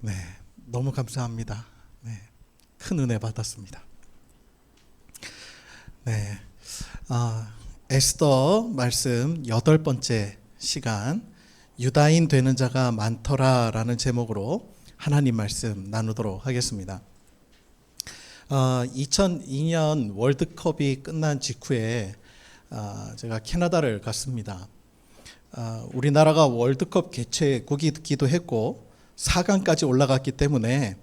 네, 너무 감사합니다. 네, 큰 은혜 받았습니다. 네, 에스더 말씀 8번째 시간, 유다인 되는 자가 많더라라는 제목으로 하나님 말씀 나누도록 하겠습니다. 2002년 월드컵이 끝난 직후에 제가 캐나다를 갔습니다. 우리나라가 월드컵 개최국이기도 했고 4강까지 올라갔기 때문에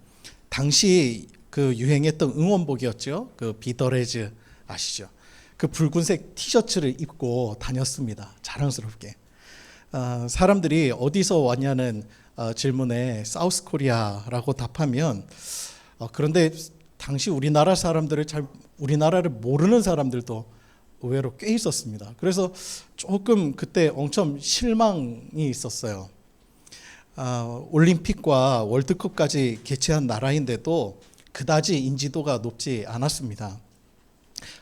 당시 그 유행했던 응원복이었죠. 그 비더레즈 아시죠? 그 붉은색 티셔츠를 입고 다녔습니다. 자랑스럽게. 사람들이 어디서 왔냐는 질문에 사우스 코리아라고 답하면 그런데 당시 우리나라를 모르는 사람들도 의외로 꽤 있었습니다. 그래서 조금 그때 엄청 실망이 있었어요. 올림픽과 월드컵까지 개최한 나라인데도 그다지 인지도가 높지 않았습니다.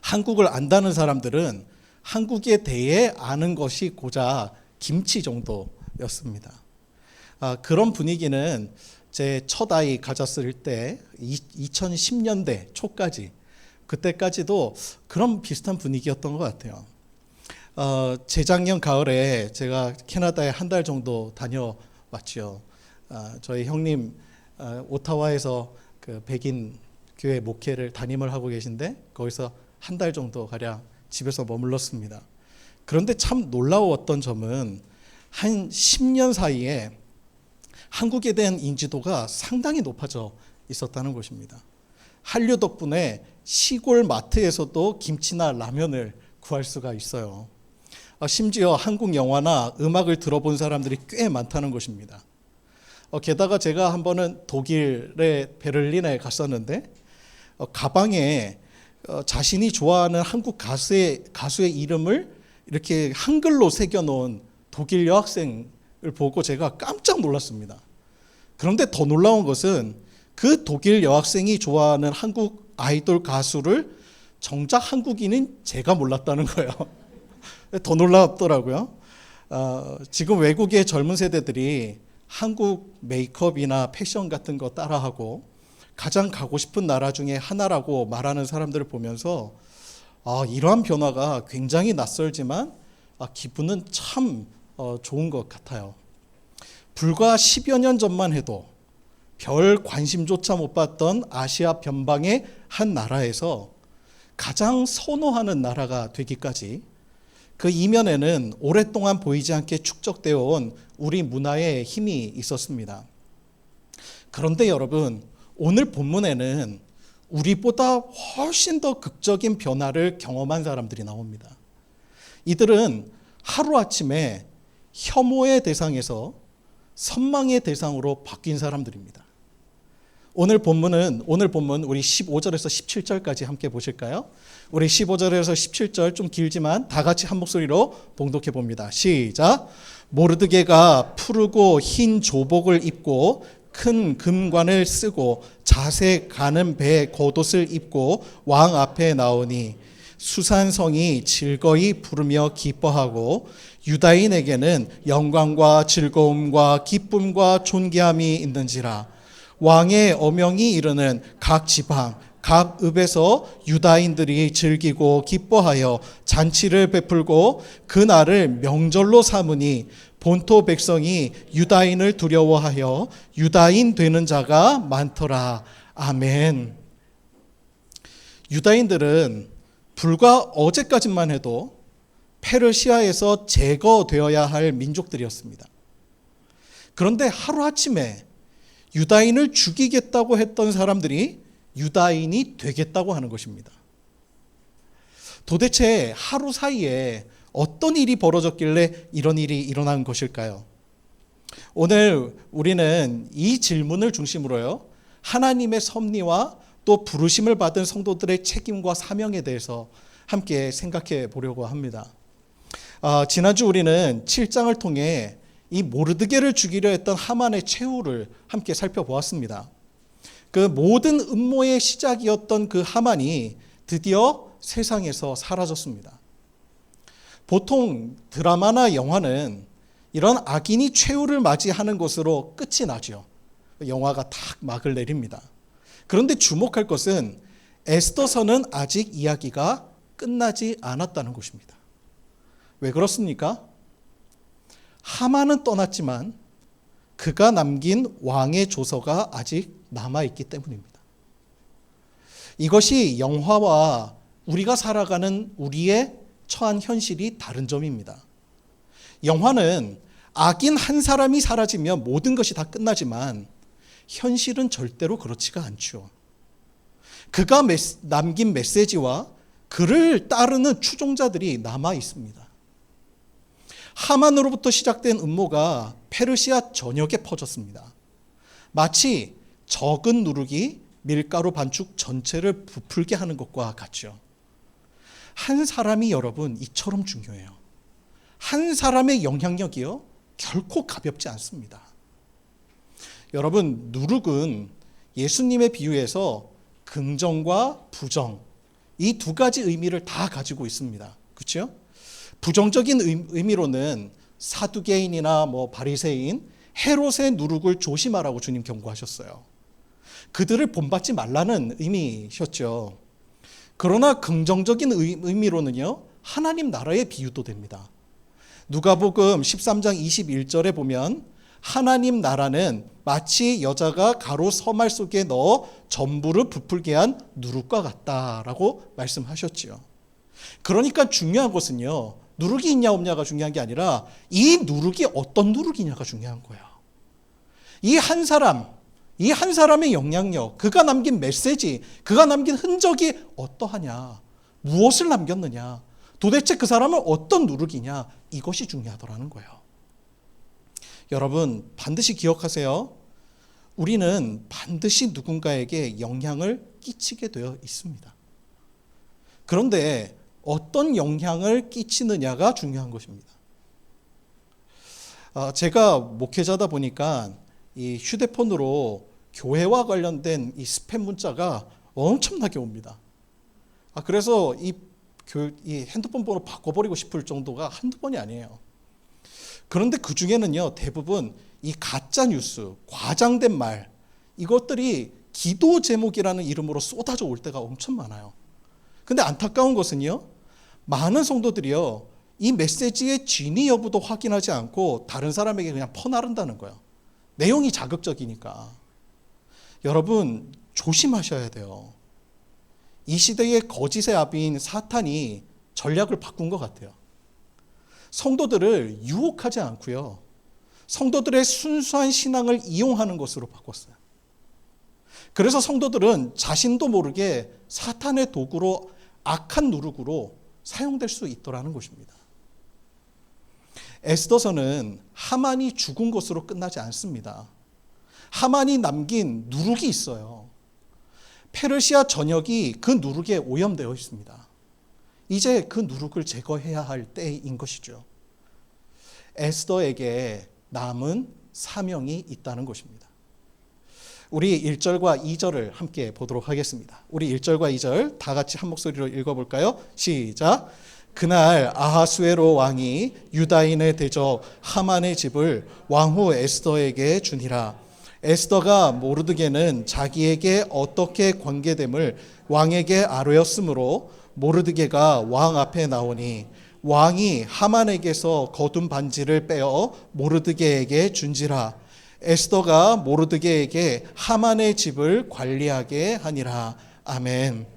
한국을 안다는 사람들은 한국에 대해 아는 것이 고작 김치 정도였습니다. 그런 분위기는 제 첫 아이 가졌을 때 2010년대 초까지, 그때까지도 그런 비슷한 분위기였던 것 같아요. 재작년 가을에 제가 캐나다에 한 달 정도 다녀왔죠. 저희 형님 오타와에서 그 백인 교회 목회를 담임을 하고 계신데 거기서 한 달 정도 가량 집에서 머물렀습니다. 그런데 참 놀라웠던 점은 한 10년 사이에 한국에 대한 인지도가 상당히 높아져 있었다는 것입니다. 한류 덕분에 시골 마트에서도 김치나 라면을 구할 수가 있어요. 심지어 한국 영화나 음악을 들어본 사람들이 꽤 많다는 것입니다. 게다가 제가 한 번은 독일의 베를린에 갔었는데 가방에 자신이 좋아하는 한국 가수의 이름을 이렇게 한글로 새겨놓은 독일 여학생을 보고 제가 깜짝 놀랐습니다. 그런데 더 놀라운 것은 그 독일 여학생이 좋아하는 한국 아이돌 가수를 정작 한국인인 제가 몰랐다는 거예요. 더 놀랍더라고요. 지금 외국의 젊은 세대들이 한국 메이크업이나 패션 같은 거 따라하고 가장 가고 싶은 나라 중에 하나라고 말하는 사람들을 보면서 이러한 변화가 굉장히 낯설지만 기분은 참 좋은 것 같아요. 불과 10여 년 전만 해도 별 관심조차 못 받던 아시아 변방의 한 나라에서 가장 선호하는 나라가 되기까지 그 이면에는 오랫동안 보이지 않게 축적되어 온 우리 문화의 힘이 있었습니다. 그런데 여러분, 오늘 본문에는 우리보다 훨씬 더 극적인 변화를 경험한 사람들이 나옵니다. 이들은 하루아침에 혐오의 대상에서 선망의 대상으로 바뀐 사람들입니다. 오늘 본문 우리 15절에서 17절까지 함께 보실까요? 우리 15절에서 17절 좀 길지만 다 같이 한 목소리로 봉독해 봅니다. 시작. 모르드게가 푸르고 흰 조복을 입고 큰 금관을 쓰고 자색 가는 배 겉옷을 입고 왕 앞에 나오니 수산성이 즐거이 부르며 기뻐하고 유다인에게는 영광과 즐거움과 기쁨과 존귀함이 있는지라. 왕의 어명이 이르는 각 지방 각 읍에서 유다인들이 즐기고 기뻐하여 잔치를 베풀고 그날을 명절로 삼으니 본토 백성이 유다인을 두려워하여 유다인 되는 자가 많더라. 아멘. 유다인들은 불과 어제까지만 해도 페르시아에서 제거되어야 할 민족들이었습니다. 그런데 하루아침에 유다인을 죽이겠다고 했던 사람들이 유다인이 되겠다고 하는 것입니다. 도대체 하루 사이에 어떤 일이 벌어졌길래 이런 일이 일어난 것일까요? 오늘 우리는 이 질문을 중심으로요, 하나님의 섭리와 또 부르심을 받은 성도들의 책임과 사명에 대해서 함께 생각해 보려고 합니다. 지난주 우리는 7장을 통해 이 모르드게를 죽이려 했던 하만의 최후를 함께 살펴보았습니다. 그 모든 음모의 시작이었던 그 하만이 드디어 세상에서 사라졌습니다. 보통 드라마나 영화는 이런 악인이 최후를 맞이하는 것으로 끝이 나죠. 영화가 탁 막을 내립니다. 그런데 주목할 것은 에스더서는 아직 이야기가 끝나지 않았다는 것입니다. 왜 그렇습니까? 하만은 떠났지만 그가 남긴 왕의 조서가 아직 남아있기 때문입니다. 이것이 영화와 우리가 살아가는 우리의 처한 현실이 다른 점입니다. 영화는 악인 한 사람이 사라지면 모든 것이 다 끝나지만 현실은 절대로 그렇지가 않죠. 그가 남긴 메시지와 그를 따르는 추종자들이 남아 있습니다. 하만으로부터 시작된 음모가 페르시아 전역에 퍼졌습니다. 마치 적은 누룩이 밀가루 반죽 전체를 부풀게 하는 것과 같죠. 한 사람이 여러분 이처럼 중요해요. 한 사람의 영향력이요 결코 가볍지 않습니다. 여러분, 누룩은 예수님의 비유에서 긍정과 부정, 이 두 가지 의미를 다 가지고 있습니다. 그렇죠? 부정적인 의미로는 사두개인이나 바리새인, 헤롯의 누룩을 조심하라고 주님 경고하셨어요. 그들을 본받지 말라는 의미셨죠. 그러나 긍정적인 의미로는요, 하나님 나라의 비유도 됩니다. 누가복음 13장 21절에 보면 하나님 나라는 마치 여자가 가루 서말 속에 넣어 전부를 부풀게 한 누룩과 같다라고 말씀하셨지요. 그러니까 중요한 것은요, 누룩이 있냐 없냐가 중요한 게 아니라 이 누룩이 어떤 누룩이냐가 중요한 거예요. 이 한 사람의 영향력, 그가 남긴 메시지, 그가 남긴 흔적이 어떠하냐, 무엇을 남겼느냐, 도대체 그 사람은 어떤 누룩이냐, 이것이 중요하더라는 거예요. 여러분, 반드시 기억하세요. 우리는 반드시 누군가에게 영향을 끼치게 되어 있습니다. 그런데 어떤 영향을 끼치느냐가 중요한 것입니다. 제가 목회자다 보니까 이 휴대폰으로 교회와 관련된 이 스팸 문자가 엄청나게 옵니다. 그래서 이 핸드폰 번호 바꿔버리고 싶을 정도가 한두 번이 아니에요. 그런데 그 중에는요, 대부분 이 가짜 뉴스, 과장된 말, 이것들이 기도 제목이라는 이름으로 쏟아져 올 때가 엄청 많아요. 근데 안타까운 것은요, 많은 성도들이요, 이 메시지의 진위 여부도 확인하지 않고 다른 사람에게 그냥 퍼나른다는 거예요. 내용이 자극적이니까. 여러분, 조심하셔야 돼요. 이 시대의 거짓의 아비인 사탄이 전략을 바꾼 것 같아요. 성도들을 유혹하지 않고요, 성도들의 순수한 신앙을 이용하는 것으로 바꿨어요. 그래서 성도들은 자신도 모르게 사탄의 도구로, 악한 누룩으로 사용될 수 있더라는 것입니다. 에스더서는 하만이 죽은 것으로 끝나지 않습니다. 하만이 남긴 누룩이 있어요. 페르시아 전역이 그 누룩에 오염되어 있습니다. 이제 그 누룩을 제거해야 할 때인 것이죠. 에스더에게 남은 사명이 있다는 것입니다. 우리 1절과 2절을 함께 보도록 하겠습니다. 우리 1절과 2절 다 같이 한 목소리로 읽어볼까요? 시작. 그날 아하수에로 왕이 유다인의 대적 하만의 집을 왕후 에스더에게 주니라. 에스더가 모르드게는 자기에게 어떻게 관계됨을 왕에게 아뢰었으므로 모르드게가 왕 앞에 나오니 왕이 하만에게서 거둔 반지를 빼어 모르드게에게 준지라. 에스더가 모르드게에게 하만의 집을 관리하게 하니라. 아멘.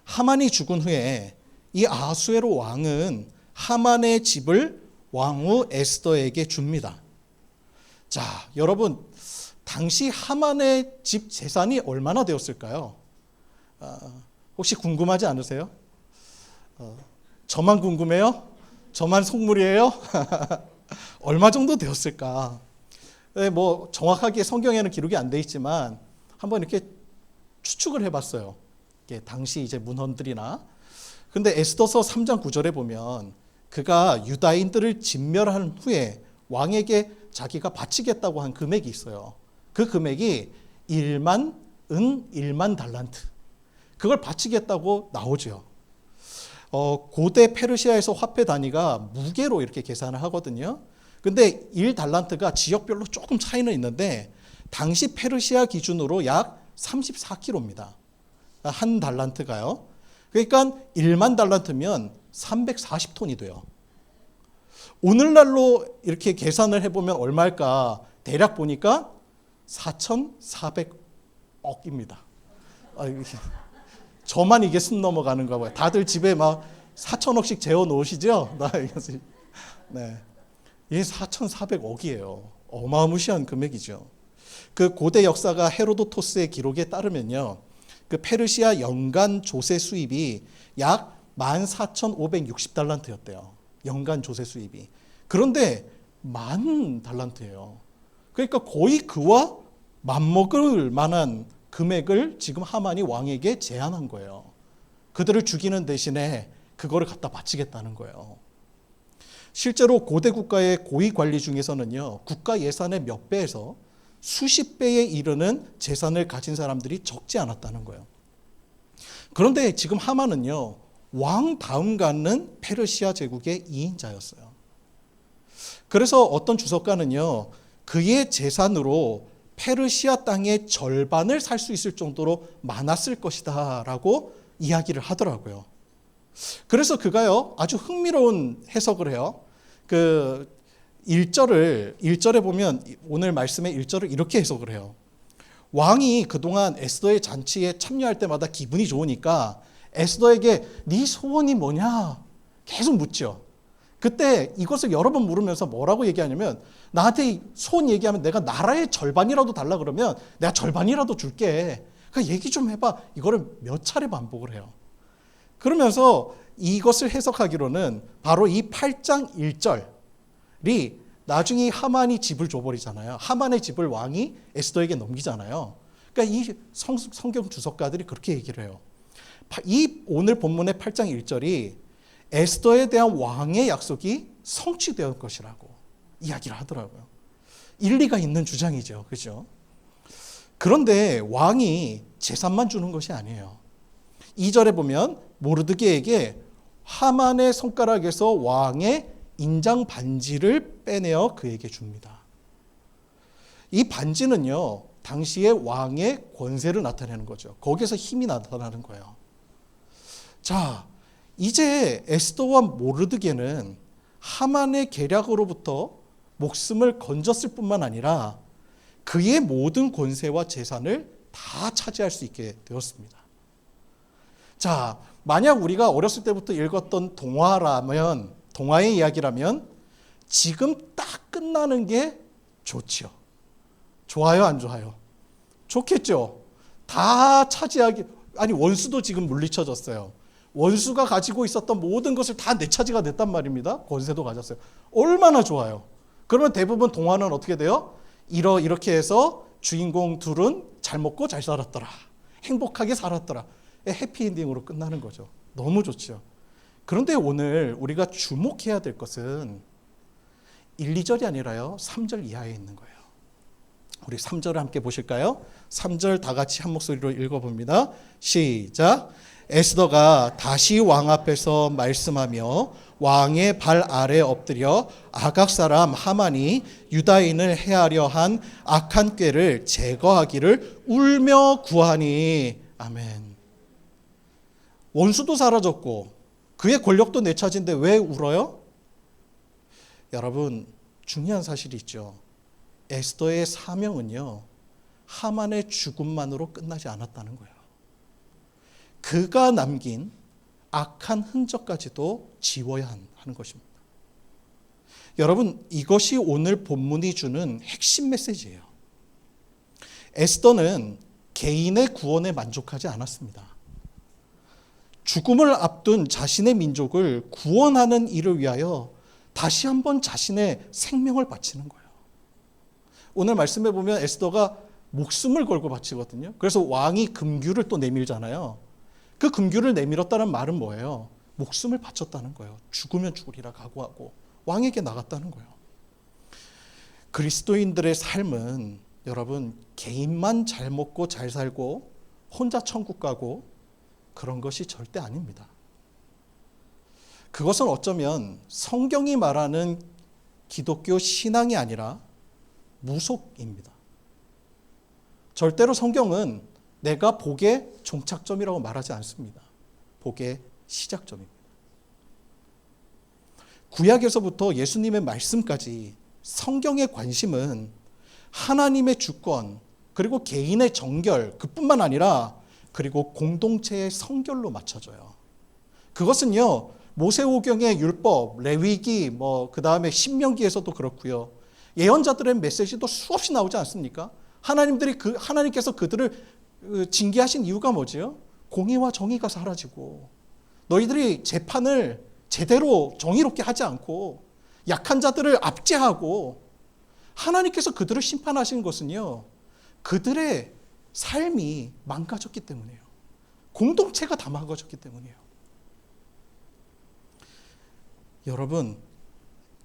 하만이 죽은 후에 이 아하수에로 왕은 하만의 집을 왕후 에스더에게 줍니다. 자, 여러분, 당시 하만의 집 재산이 얼마나 되었을까요? 혹시 궁금하지 않으세요? 저만 궁금해요? 저만 속물이에요? 얼마 정도 되었을까? 정확하게 성경에는 기록이 안 돼 있지만 한번 이렇게 추측을 해봤어요. 당시 이제 문헌들이나. 근데 에스더서 3장 9절에 보면 그가 유다인들을 진멸한 후에 왕에게 자기가 바치겠다고 한 금액이 있어요. 그 금액이 1만 달란트. 그걸 바치겠다고 나오죠. 고대 페르시아에서 화폐 단위가 무게로 이렇게 계산을 하거든요. 근데 1달란트가 지역별로 조금 차이는 있는데 당시 페르시아 기준으로 약 34kg입니다. 한 달란트가요. 그러니까 1만 달란트면 340톤이 돼요. 오늘날로 이렇게 계산을 해보면 얼마일까? 대략 보니까 4,400억입니다. 저만 이게 숨 넘어가는가 봐요. 다들 집에 막 4천억씩 재워 놓으시죠? 네. 이게 4,400억이에요. 어마무시한 금액이죠. 그 고대 역사가 헤로도토스의 기록에 따르면요. 그 페르시아 연간 조세 수입이 약 14,560달란트였대요. 연간 조세 수입이. 그런데 10,000달란트예요. 그러니까 거의 그와 맞먹을 만한 금액을 지금 하만이 왕에게 제안한 거예요. 그들을 죽이는 대신에 그거를 갖다 바치겠다는 거예요. 실제로 고대 국가의 고위 관리 중에서는요, 국가 예산의 몇 배에서 수십 배에 이르는 재산을 가진 사람들이 적지 않았다는 거예요. 그런데 지금 하만은요, 왕 다음 갖는 페르시아 제국의 2인자였어요. 그래서 어떤 주석가는요, 그의 재산으로 페르시아 땅의 절반을 살 수 있을 정도로 많았을 것이다 라고 이야기를 하더라고요. 그래서 그가요, 아주 흥미로운 해석을 해요. 그 1절에 보면 오늘 말씀의 1절을 이렇게 해석을 해요. 왕이 그동안 에스더의 잔치에 참여할 때마다 기분이 좋으니까 에스더에게 네 소원이 뭐냐 계속 묻죠. 그때 이것을 여러 번 물으면서 뭐라고 얘기하냐면 나한테 소원 얘기하면 내가 나라의 절반이라도 달라 그러면 내가 절반이라도 줄게. 그러니까 얘기 좀 해봐. 이거를 몇 차례 반복을 해요. 그러면서 이것을 해석하기로는 바로 이 8장 1절이 나중에 하만이 집을 줘버리잖아요. 하만의 집을 왕이 에스더에게 넘기잖아요. 그러니까 이 성경 주석가들이 그렇게 얘기를 해요. 이 오늘 본문의 8장 1절이 에스더에 대한 왕의 약속이 성취될 것이라고 이야기를 하더라고요. 일리가 있는 주장이죠. 그렇죠? 그런데 왕이 재산만 주는 것이 아니에요. 2절에 보면 모르드게에게 하만의 손가락에서 왕의 인장 반지를 빼내어 그에게 줍니다. 이 반지는요, 당시의 왕의 권세를 나타내는 거죠. 거기에서 힘이 나타나는 거예요. 자, 이제 에스더와 모르드게는 하만의 계략으로부터 목숨을 건졌을 뿐만 아니라 그의 모든 권세와 재산을 다 차지할 수 있게 되었습니다. 자, 만약 우리가 어렸을 때부터 읽었던 동화의 이야기라면 지금 딱 끝나는 게 좋죠. 좋아요, 안 좋아요? 좋겠죠. 다 차지하기, 아니 원수도 지금 물리쳐졌어요. 원수가 가지고 있었던 모든 것을 다 내 차지가 됐단 말입니다. 권세도 가졌어요. 얼마나 좋아요. 그러면 대부분 동화는 어떻게 돼요? 이렇게 해서 주인공 둘은 잘 먹고 잘 살았더라. 행복하게 살았더라. 해피엔딩으로 끝나는 거죠. 너무 좋죠. 그런데 오늘 우리가 주목해야 될 것은 1, 2절이 아니라요. 3절 이하에 있는 거예요. 우리 3절을 함께 보실까요? 3절 다 같이 한 목소리로 읽어봅니다. 시작. 에스더가 다시 왕 앞에서 말씀하며 왕의 발 아래 엎드려 아각 사람 하만이 유다인을 해하려 한 악한 꾀를 제거하기를 울며 구하니. 아멘. 원수도 사라졌고 그의 권력도 되찾은데 왜 울어요? 여러분, 중요한 사실이 있죠. 에스더의 사명은요, 하만의 죽음만으로 끝나지 않았다는 거예요. 그가 남긴 악한 흔적까지도 지워야 하는 것입니다. 여러분, 이것이 오늘 본문이 주는 핵심 메시지예요. 에스더는 개인의 구원에 만족하지 않았습니다. 죽음을 앞둔 자신의 민족을 구원하는 일을 위하여 다시 한번 자신의 생명을 바치는 거예요. 오늘 말씀해 보면 에스더가 목숨을 걸고 바치거든요. 그래서 왕이 금규를 또 내밀잖아요. 그 금규를 내밀었다는 말은 뭐예요? 목숨을 바쳤다는 거예요. 죽으면 죽으리라 각오하고 왕에게 나갔다는 거예요. 그리스도인들의 삶은 여러분 개인만 잘 먹고 잘 살고 혼자 천국 가고 그런 것이 절대 아닙니다. 그것은 어쩌면 성경이 말하는 기독교 신앙이 아니라 무속입니다. 절대로 성경은 내가 복의 종착점이라고 말하지 않습니다. 복의 시작점입니다. 구약에서부터 예수님의 말씀까지 성경의 관심은 하나님의 주권, 그리고 개인의 정결, 그뿐만 아니라 그리고 공동체의 성결로 맞춰져요. 그것은요, 모세오경의 율법, 레위기, 그 다음에 신명기에서도 그렇고요. 예언자들의 메시지도 수없이 나오지 않습니까? 하나님께서 그들을 징계하신 이유가 뭐지요? 공의와 정의가 사라지고 너희들이 재판을 제대로 정의롭게 하지 않고 약한 자들을 압제하고 하나님께서 그들을 심판하신 것은요, 그들의 삶이 망가졌기 때문이에요. 공동체가 다 망가졌기 때문이에요. 여러분,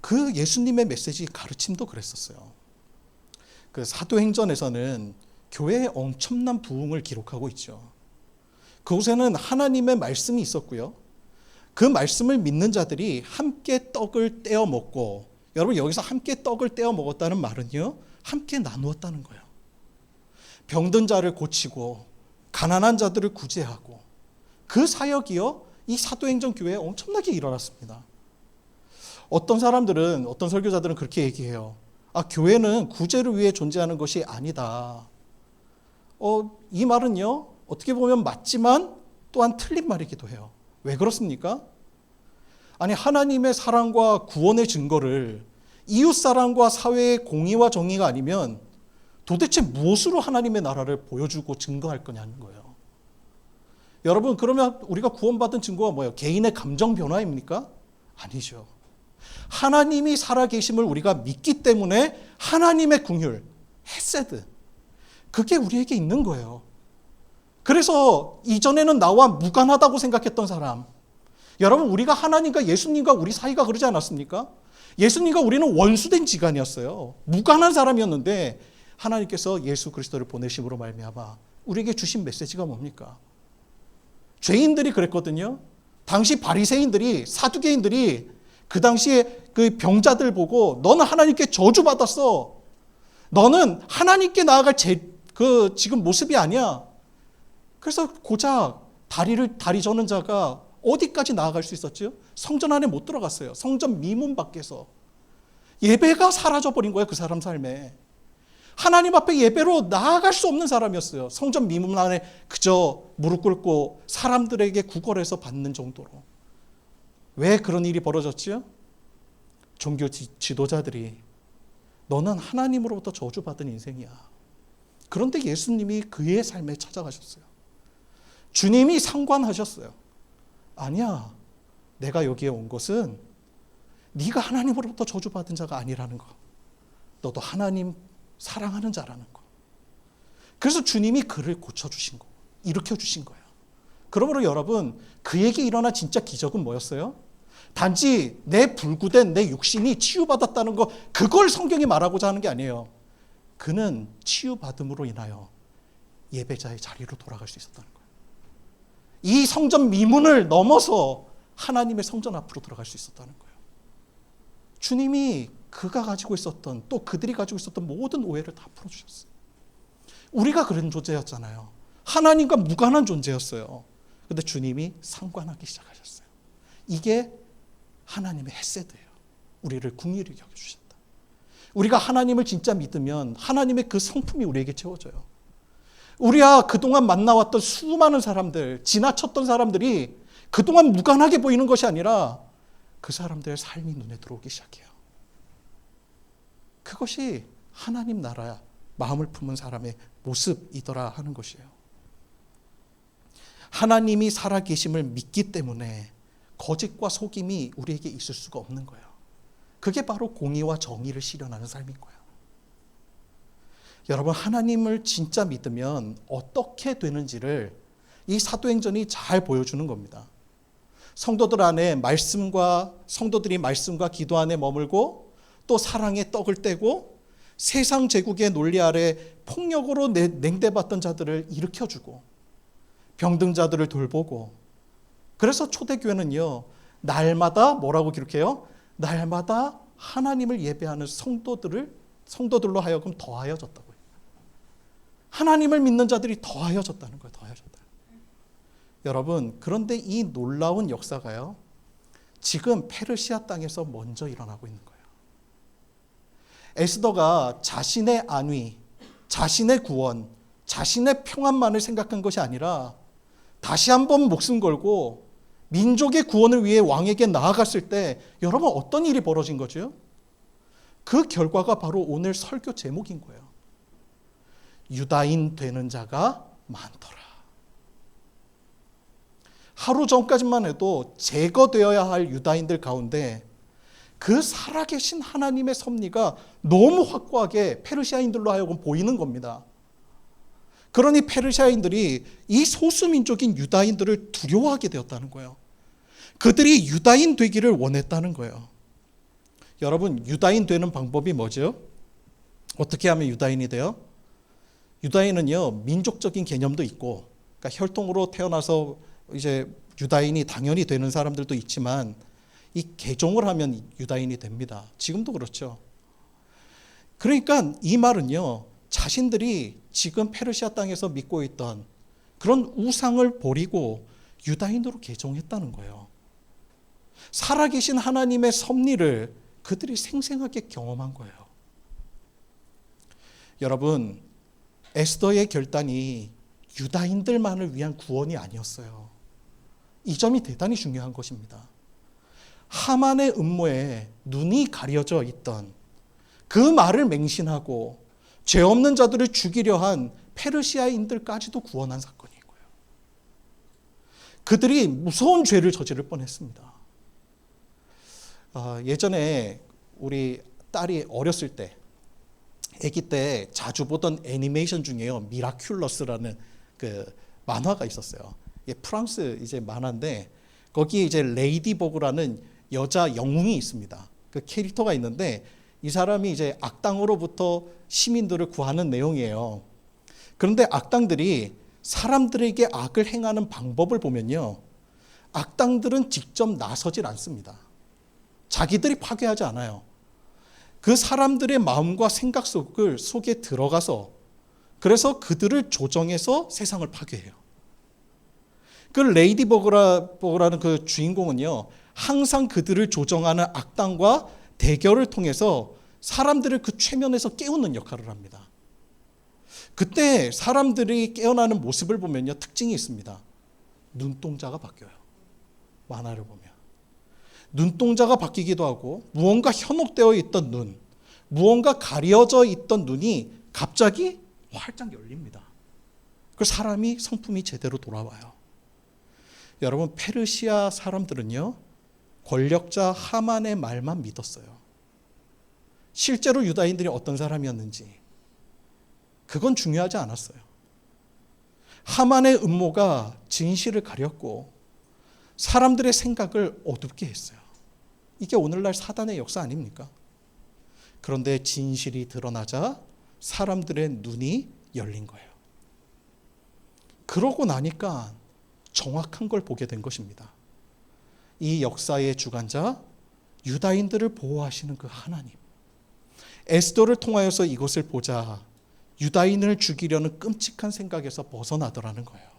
그 예수님의 메시지 가르침도 그랬었어요. 그 사도행전에서는 교회의 엄청난 부흥을 기록하고 있죠. 그곳에는 하나님의 말씀이 있었고요. 그 말씀을 믿는 자들이 함께 떡을 떼어 먹고, 여러분 여기서 함께 떡을 떼어 먹었다는 말은요, 함께 나누었다는 거예요. 병든 자를 고치고 가난한 자들을 구제하고, 그 사역이요, 이 사도행전 교회에 엄청나게 일어났습니다. 어떤 설교자들은 그렇게 얘기해요. 교회는 구제를 위해 존재하는 것이 아니다. 이 말은요, 어떻게 보면 맞지만 또한 틀린 말이기도 해요. 왜 그렇습니까? 아니, 하나님의 사랑과 구원의 증거를 이웃사랑과 사회의 공의와 정의가 아니면 도대체 무엇으로 하나님의 나라를 보여주고 증거할 거냐는 거예요. 여러분, 그러면 우리가 구원받은 증거가 뭐예요? 개인의 감정 변화입니까? 아니죠. 하나님이 살아계심을 우리가 믿기 때문에 하나님의 긍휼, 헤세드, 그게 우리에게 있는 거예요. 그래서 이전에는 나와 무관하다고 생각했던 사람, 여러분, 우리가 하나님과 예수님과 우리 사이가 그러지 않았습니까? 예수님과 우리는 원수된 지간이었어요. 무관한 사람이었는데 하나님께서 예수 그리스도를 보내심으로 말미암아 우리에게 주신 메시지가 뭡니까? 죄인들이 그랬거든요. 당시 바리새인들이, 사두개인들이 그 당시에 그 병자들 보고 너는 하나님께 저주받았어. 너는 하나님께 나아갈 지금 모습이 아니야. 그래서 고작 다리 저는 자가 어디까지 나아갈 수 있었죠? 성전 안에 못 들어갔어요. 성전 미문 밖에서. 예배가 사라져버린 거예요, 그 사람 삶에. 하나님 앞에 예배로 나아갈 수 없는 사람이었어요. 성전 미문 안에 그저 무릎 꿇고 사람들에게 구걸해서 받는 정도로. 왜 그런 일이 벌어졌지요? 종교 지도자들이 너는 하나님으로부터 저주받은 인생이야. 그런데 예수님이 그의 삶에 찾아가셨어요. 주님이 상관하셨어요. 아니야, 내가 여기에 온 것은 네가 하나님으로부터 저주받은 자가 아니라는 거, 너도 하나님 사랑하는 자라는 거. 그래서 주님이 그를 고쳐주신 거, 일으켜주신 거예요. 그러므로 여러분, 그에게 일어난 진짜 기적은 뭐였어요? 단지 내 불구된 내 육신이 치유받았다는 거, 그걸 성경이 말하고자 하는 게 아니에요. 그는 치유받음으로 인하여 예배자의 자리로 돌아갈 수 있었다는 거예요. 이 성전 미문을 넘어서 하나님의 성전 앞으로 들어갈 수 있었다는 거예요. 주님이 그가 가지고 있었던, 또 그들이 가지고 있었던 모든 오해를 다 풀어주셨어요. 우리가 그런 존재였잖아요. 하나님과 무관한 존재였어요. 그런데 주님이 상관하기 시작하셨어요. 이게 하나님의 헤세드예요. 우리를 긍휼히 여겨주신다. 우리가 하나님을 진짜 믿으면 하나님의 그 성품이 우리에게 채워져요. 우리가 그동안 만나왔던 수많은 사람들, 지나쳤던 사람들이 그동안 무관하게 보이는 것이 아니라 그 사람들의 삶이 눈에 들어오기 시작해요. 그것이 하나님 나라 마음을 품은 사람의 모습이더라 하는 것이에요. 하나님이 살아계심을 믿기 때문에 거짓과 속임이 우리에게 있을 수가 없는 거예요. 그게 바로 공의와 정의를 실현하는 삶인 거예요. 여러분, 하나님을 진짜 믿으면 어떻게 되는지를 이 사도행전이 잘 보여주는 겁니다. 성도들 안에 성도들이 말씀과 기도 안에 머물고 또 사랑의 떡을 떼고 세상 제국의 논리 아래 폭력으로 냉대받던 자들을 일으켜주고 병든 자들을 돌보고, 그래서 초대교회는요, 날마다 뭐라고 기록해요? 날마다 하나님을 예배하는 성도들로 하여금 더하여졌다고요. 하나님을 믿는 자들이 더하여졌다는 거예요. 더하여졌다. 여러분, 그런데 이 놀라운 역사가요, 지금 페르시아 땅에서 먼저 일어나고 있는 거예요. 에스더가 자신의 안위, 자신의 구원, 자신의 평안만을 생각한 것이 아니라 다시 한번 목숨 걸고 민족의 구원을 위해 왕에게 나아갔을 때 여러분 어떤 일이 벌어진 거죠? 그 결과가 바로 오늘 설교 제목인 거예요. 유다인 되는 자가 많더라. 하루 전까지만 해도 제거되어야 할 유다인들 가운데 그 살아계신 하나님의 섭리가 너무 확고하게 페르시아인들로 하여금 보이는 겁니다. 그러니 페르시아인들이 이 소수민족인 유다인들을 두려워하게 되었다는 거예요. 그들이 유다인 되기를 원했다는 거예요. 여러분, 유다인 되는 방법이 뭐죠? 어떻게 하면 유다인이 돼요? 유다인은요, 민족적인 개념도 있고, 그러니까 혈통으로 태어나서 이제 유다인이 당연히 되는 사람들도 있지만, 이 개종을 하면 유다인이 됩니다. 지금도 그렇죠. 그러니까 이 말은요, 자신들이 지금 페르시아 땅에서 믿고 있던 그런 우상을 버리고 유다인으로 개종했다는 거예요. 살아계신 하나님의 섭리를 그들이 생생하게 경험한 거예요. 여러분, 에스더의 결단이 유다인들만을 위한 구원이 아니었어요. 이 점이 대단히 중요한 것입니다. 하만의 음모에 눈이 가려져 있던 그 말을 맹신하고 죄 없는 자들을 죽이려 한 페르시아인들까지도 구원한 사건인 거예요. 그들이 무서운 죄를 저지를 뻔했습니다. 예전에 우리 딸이 어렸을 때, 아기 때 자주 보던 애니메이션 중에요, 미라큘러스라는 그 만화가 있었어요. 이게 프랑스 이제 만화인데 거기에 이제 레이디버그라는 여자 영웅이 있습니다. 그 캐릭터가 있는데 이 사람이 이제 악당으로부터 시민들을 구하는 내용이에요. 그런데 악당들이 사람들에게 악을 행하는 방법을 보면요, 악당들은 직접 나서질 않습니다. 자기들이 파괴하지 않아요. 그 사람들의 마음과 생각 속에 들어가서 그래서 그들을 조정해서 세상을 파괴해요. 그 레이디버그라는 그 주인공은요, 항상 그들을 조정하는 악당과 대결을 통해서 사람들을 그 최면에서 깨우는 역할을 합니다. 그때 사람들이 깨어나는 모습을 보면요, 특징이 있습니다. 눈동자가 바뀌어요. 만화를 보면. 눈동자가 바뀌기도 하고 무언가 현혹되어 있던 눈, 무언가 가려져 있던 눈이 갑자기 활짝 열립니다. 그 사람이 성품이 제대로 돌아와요. 여러분, 페르시아 사람들은요, 권력자 하만의 말만 믿었어요. 실제로 유다인들이 어떤 사람이었는지 그건 중요하지 않았어요. 하만의 음모가 진실을 가렸고 사람들의 생각을 어둡게 했어요. 이게 오늘날 사단의 역사 아닙니까? 그런데 진실이 드러나자 사람들의 눈이 열린 거예요. 그러고 나니까 정확한 걸 보게 된 것입니다. 이 역사의 주관자, 유다인들을 보호하시는 그 하나님. 에스더를 통하여서 이것을 보자 유다인을 죽이려는 끔찍한 생각에서 벗어나더라는 거예요.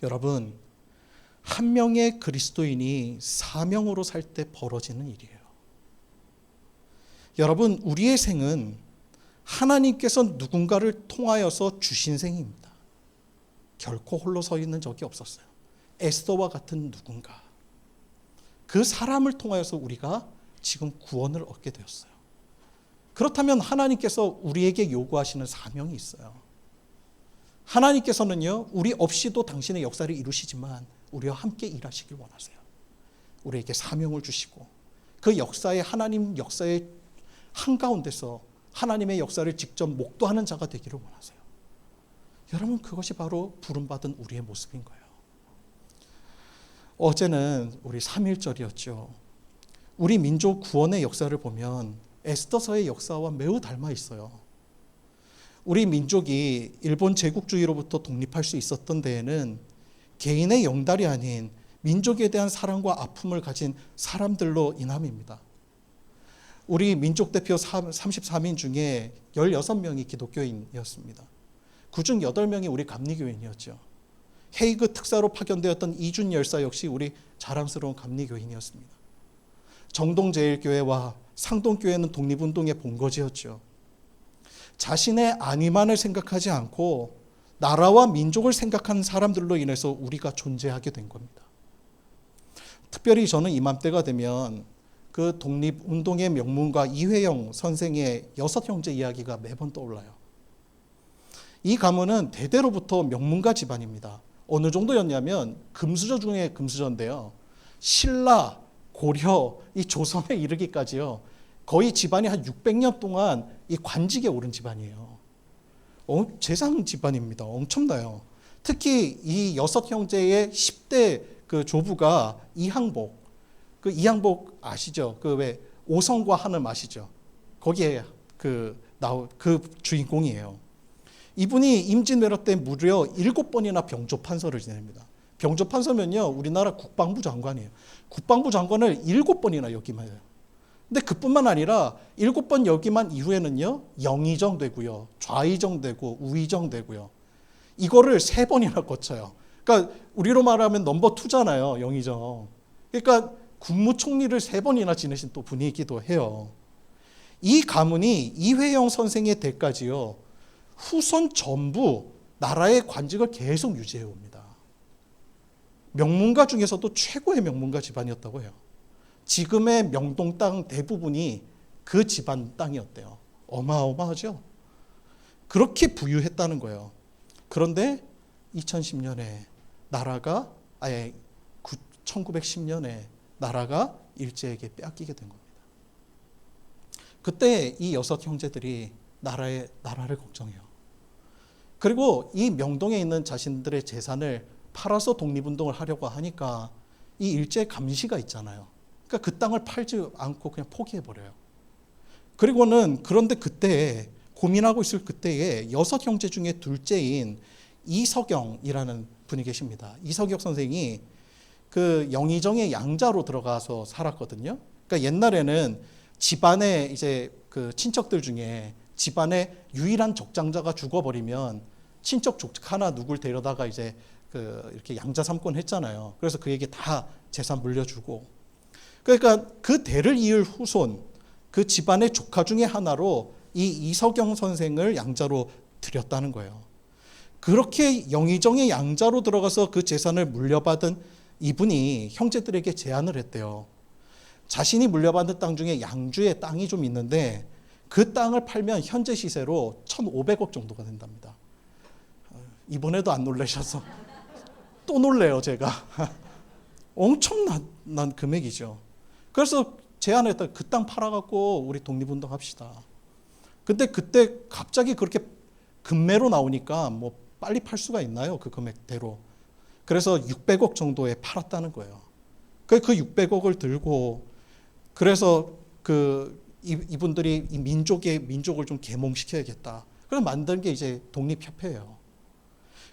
여러분, 한 명의 그리스도인이 사명으로 살 때 벌어지는 일이에요. 여러분, 우리의 생은 하나님께서 누군가를 통하여서 주신 생입니다. 결코 홀로 서 있는 적이 없었어요. 에스더와 같은 누군가. 그 사람을 통하여서 우리가 지금 구원을 얻게 되었어요. 그렇다면 하나님께서 우리에게 요구하시는 사명이 있어요. 하나님께서는요, 우리 없이도 당신의 역사를 이루시지만 우리와 함께 일하시길 원하세요. 우리에게 사명을 주시고 그 역사의 하나님 역사의 한가운데서 하나님의 역사를 직접 목도하는 자가 되기를 원하세요. 여러분, 그것이 바로 부름받은 우리의 모습인 거예요. 어제는 우리 3.1절이었죠. 우리 민족 구원의 역사를 보면 에스더서의 역사와 매우 닮아 있어요. 우리 민족이 일본 제국주의로부터 독립할 수 있었던 데에는 개인의 영달이 아닌 민족에 대한 사랑과 아픔을 가진 사람들로 인함입니다. 우리 민족 대표 34민 중에 16명이 기독교인이었습니다. 그중 8명이 우리 감리교인이었죠. 헤이그 특사로 파견되었던 이준 열사 역시 우리 자랑스러운 감리교인이었습니다. 정동제일교회와 상동교회는 독립운동의 본거지였죠. 자신의 안위만을 생각하지 않고 나라와 민족을 생각하는 사람들로 인해서 우리가 존재하게 된 겁니다. 특별히 저는 이맘때가 되면 그 독립운동의 명문가 이회영 선생의 6형제 이야기가 매번 떠올라요. 이 가문은 대대로부터 명문가 집안입니다. 어느 정도였냐면 금수저 중에 금수저인데요. 신라, 고려, 이 조선에 이르기까지요. 거의 집안이 한 600년 동안 이 관직에 오른 집안이에요. 재상 집안입니다. 엄청나요. 특히 이 6형제의 10대 그 조부가 이항복. 그 이항복 아시죠? 그 왜 오성과 한음 아시죠? 거기에 그 주인공이에요. 이분이 임진왜란 때 무려 7번이나 병조판서를 지냅니다. 병조판서면요, 우리나라 국방부 장관이에요. 국방부 장관을 7번이나 역임해요. 근데 그뿐만 아니라 7번 역임한 이후에는요, 영의정 되고요, 좌의정 되고, 우의정 되고요. 이거를 3번이나 거쳐요. 그러니까 우리로 말하면 넘버 2잖아요, 영의정. 그러니까 국무총리를 3번이나 지내신 또 분이기도 해요. 이 가문이 이회영 선생의 때까지요, 후손 전부 나라의 관직을 계속 유지해 옵니다. 명문가 중에서도 최고의 명문가 집안이었다고 해요. 지금의 명동 땅 대부분이 그 집안 땅이었대요. 어마어마하죠? 그렇게 부유했다는 거예요. 그런데 2010년에 1910년에 나라가 일제에게 빼앗기게 된 겁니다. 그때 이 6 형제들이 나라를 걱정해요. 그리고 이 명동에 있는 자신들의 재산을 팔아서 독립운동을 하려고 하니까 이 일제 감시가 있잖아요. 그러니까 그 땅을 팔지 않고 그냥 포기해버려요. 그런데 그때 고민하고 있을 그때에 6 형제 중에 둘째인 이석영이라는 분이 계십니다. 이석영 선생이 그 영의정의 양자로 들어가서 살았거든요. 그러니까 옛날에는 집안에 이제 그 친척들 중에 집안에 유일한 적장자가 죽어버리면 친척 조카 하나 누굴 데려다가 이제 이렇게 양자 삼권 했잖아요. 그래서 그에게 다 재산 물려주고. 그러니까 그 대를 이을 후손, 그 집안의 조카 중에 하나로 이 이석영 선생을 양자로 들였다는 거예요. 그렇게 영의정의 양자로 들어가서 그 재산을 물려받은 이분이 형제들에게 제안을 했대요. 자신이 물려받은 땅 중에 양주에 땅이 좀 있는데 그 땅을 팔면 현재 시세로 1,500억 정도가 된답니다. 이번에도 안 놀라셔서 또 놀래요, 제가. 엄청난 금액이죠. 그래서 제안했다. 그 땅 팔아갖고 우리 독립운동 합시다. 근데 그때 갑자기 그렇게 금매로 나오니까 뭐 빨리 팔 수가 있나요? 그 금액대로. 그래서 600억 정도에 팔았다는 거예요. 그 600억을 들고 그래서 이분들이 이 민족을 좀 계몽시켜야겠다. 그래서 만든 게 이제 독립협회예요.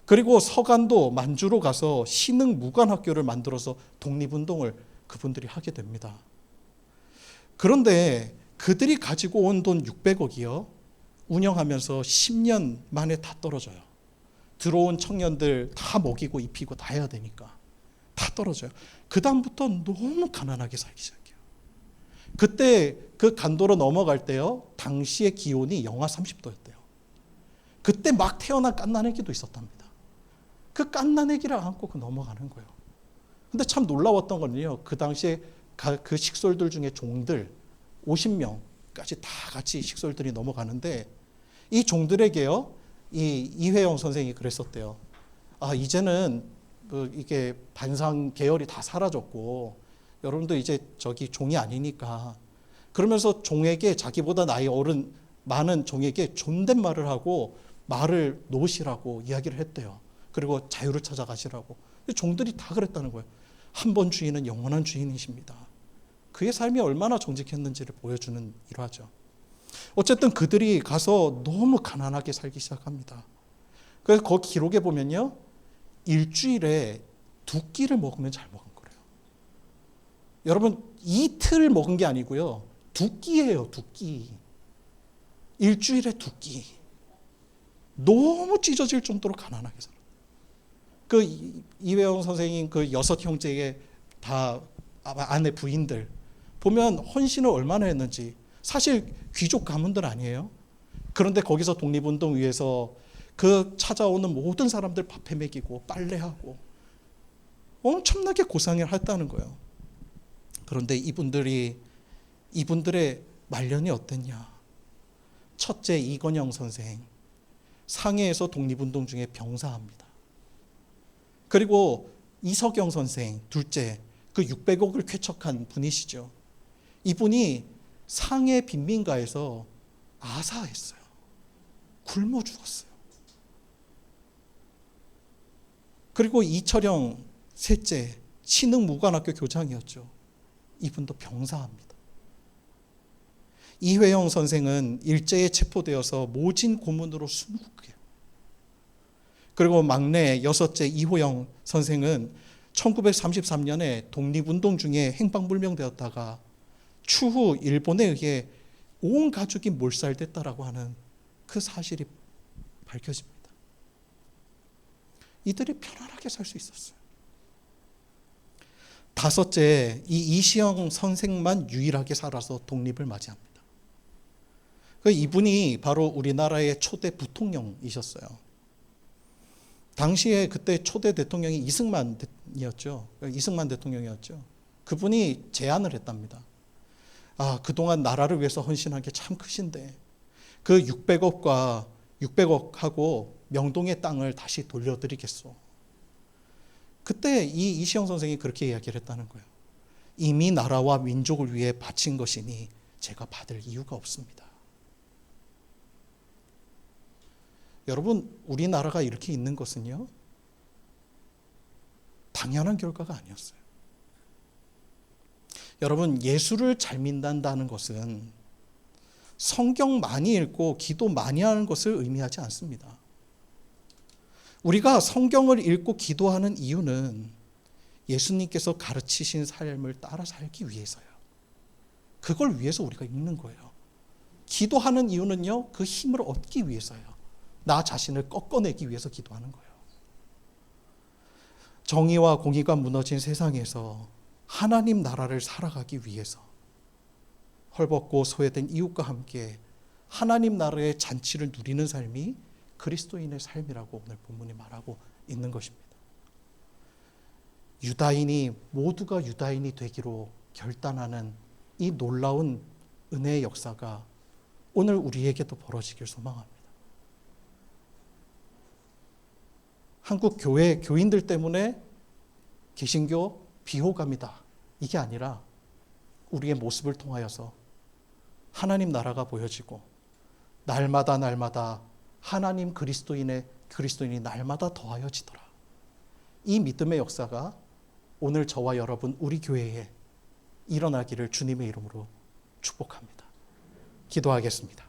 그리고 서간도 만주로 가서 신흥 무관학교를 만들어서 독립운동을 그분들이 하게 됩니다. 그런데 그들이 가지고 온 돈 600억이요. 운영하면서 10년 만에 다 떨어져요. 들어온 청년들 다 먹이고 입히고 다 해야 되니까 다 떨어져요. 그 다음부터 너무 가난하게 살기 시작해요. 그때 그 간도로 넘어갈 때요, 당시의 기온이 영하 30도였대요. 그때 막 태어난 갓난아기도 있었답니다. 그 갓난아기를 안고 넘어가는 거예요. 근데 참 놀라웠던 거는요, 그 당시에 그 식솔들 중에 종들 50명까지 다 같이 식솔들이 넘어가는데 이 종들에게요, 이 이회영 선생이 그랬었대요. 이제는 이게 반상 계열이 다 사라졌고 여러분도 이제 종이 아니니까, 그러면서 종에게 자기보다 나이 어른 많은 종에게 존댓말을 하고 말을 놓으시라고 이야기를 했대요. 그리고 자유를 찾아가시라고. 종들이 다 그랬다는 거예요. 한 번 주인은 영원한 주인이십니다. 그의 삶이 얼마나 정직했는지를 보여주는 일화죠. 어쨌든 그들이 가서 너무 가난하게 살기 시작합니다. 그래서 그 기록에 보면요, 일주일에 2끼를 먹으면 잘 먹은 거래요. 여러분, 이틀 먹은 게 아니고요, 두 끼예요, 두 끼. 일주일에 두 끼. 너무 찢어질 정도로 가난하게 살아. 그 이회영 선생님 그 6형제의 다 아내 부인들 보면 헌신을 얼마나 했는지. 사실 귀족 가문들 아니에요. 그런데 거기서 독립운동 위해서 그 찾아오는 모든 사람들 밥해 먹이고 빨래하고 엄청나게 고생을 했다는 거예요. 그런데 이분들의 말년이 어땠냐? 첫째 이건영 선생, 상해에서 독립운동 중에 병사합니다. 그리고 이석영 선생, 둘째, 그 600억을 쾌척한 분이시죠. 이분이 상해 빈민가에서 아사했어요. 굶어 죽었어요. 그리고 이철영, 셋째, 신흥무관학교 교장이었죠. 이분도 병사합니다. 이회영 선생은 일제에 체포되어서 모진 고문으로 20개. 그리고 막내 여섯째 이호영 선생은 1933년에 독립운동 중에 행방불명되었다가 추후 일본에 의해 온 가족이 몰살됐다라고 하는 그 사실이 밝혀집니다. 이들이 편안하게 살 수 있었어요. 다섯째, 이 이시영 선생만 유일하게 살아서 독립을 맞이합니다. 이분이 바로 우리나라의 초대 부통령이셨어요. 당시에 그때 초대 대통령이 이승만이었죠. 이승만 대통령이었죠. 그분이 제안을 했답니다. 그동안 나라를 위해서 헌신한 게 참 크신데 그 600억하고 명동의 땅을 다시 돌려드리겠소. 그때 이 이시영 선생이 그렇게 이야기를 했다는 거예요. 이미 나라와 민족을 위해 바친 것이니 제가 받을 이유가 없습니다. 여러분, 우리나라가 이렇게 있는 것은요, 당연한 결과가 아니었어요. 여러분, 예수를 잘 믿는다는 것은 성경 많이 읽고 기도 많이 하는 것을 의미하지 않습니다. 우리가 성경을 읽고 기도하는 이유는 예수님께서 가르치신 삶을 따라 살기 위해서요. 그걸 위해서 우리가 읽는 거예요. 기도하는 이유는요, 그 힘을 얻기 위해서요. 나 자신을 꺾어내기 위해서 기도하는 거예요. 정의와 공의가 무너진 세상에서 하나님 나라를 살아가기 위해서 헐벗고 소외된 이웃과 함께 하나님 나라의 잔치를 누리는 삶이 그리스도인의 삶이라고 오늘 본문이 말하고 있는 것입니다. 모두가 유다인이 되기로 결단하는 이 놀라운 은혜의 역사가 오늘 우리에게도 벌어지길 소망합니다. 한국 교회 교인들 때문에 개신교 비호감이다, 이게 아니라 우리의 모습을 통하여서 하나님 나라가 보여지고 날마다 하나님 그리스도인이 날마다 더하여지더라. 이 믿음의 역사가 오늘 저와 여러분 우리 교회에 일어나기를 주님의 이름으로 축복합니다. 기도하겠습니다.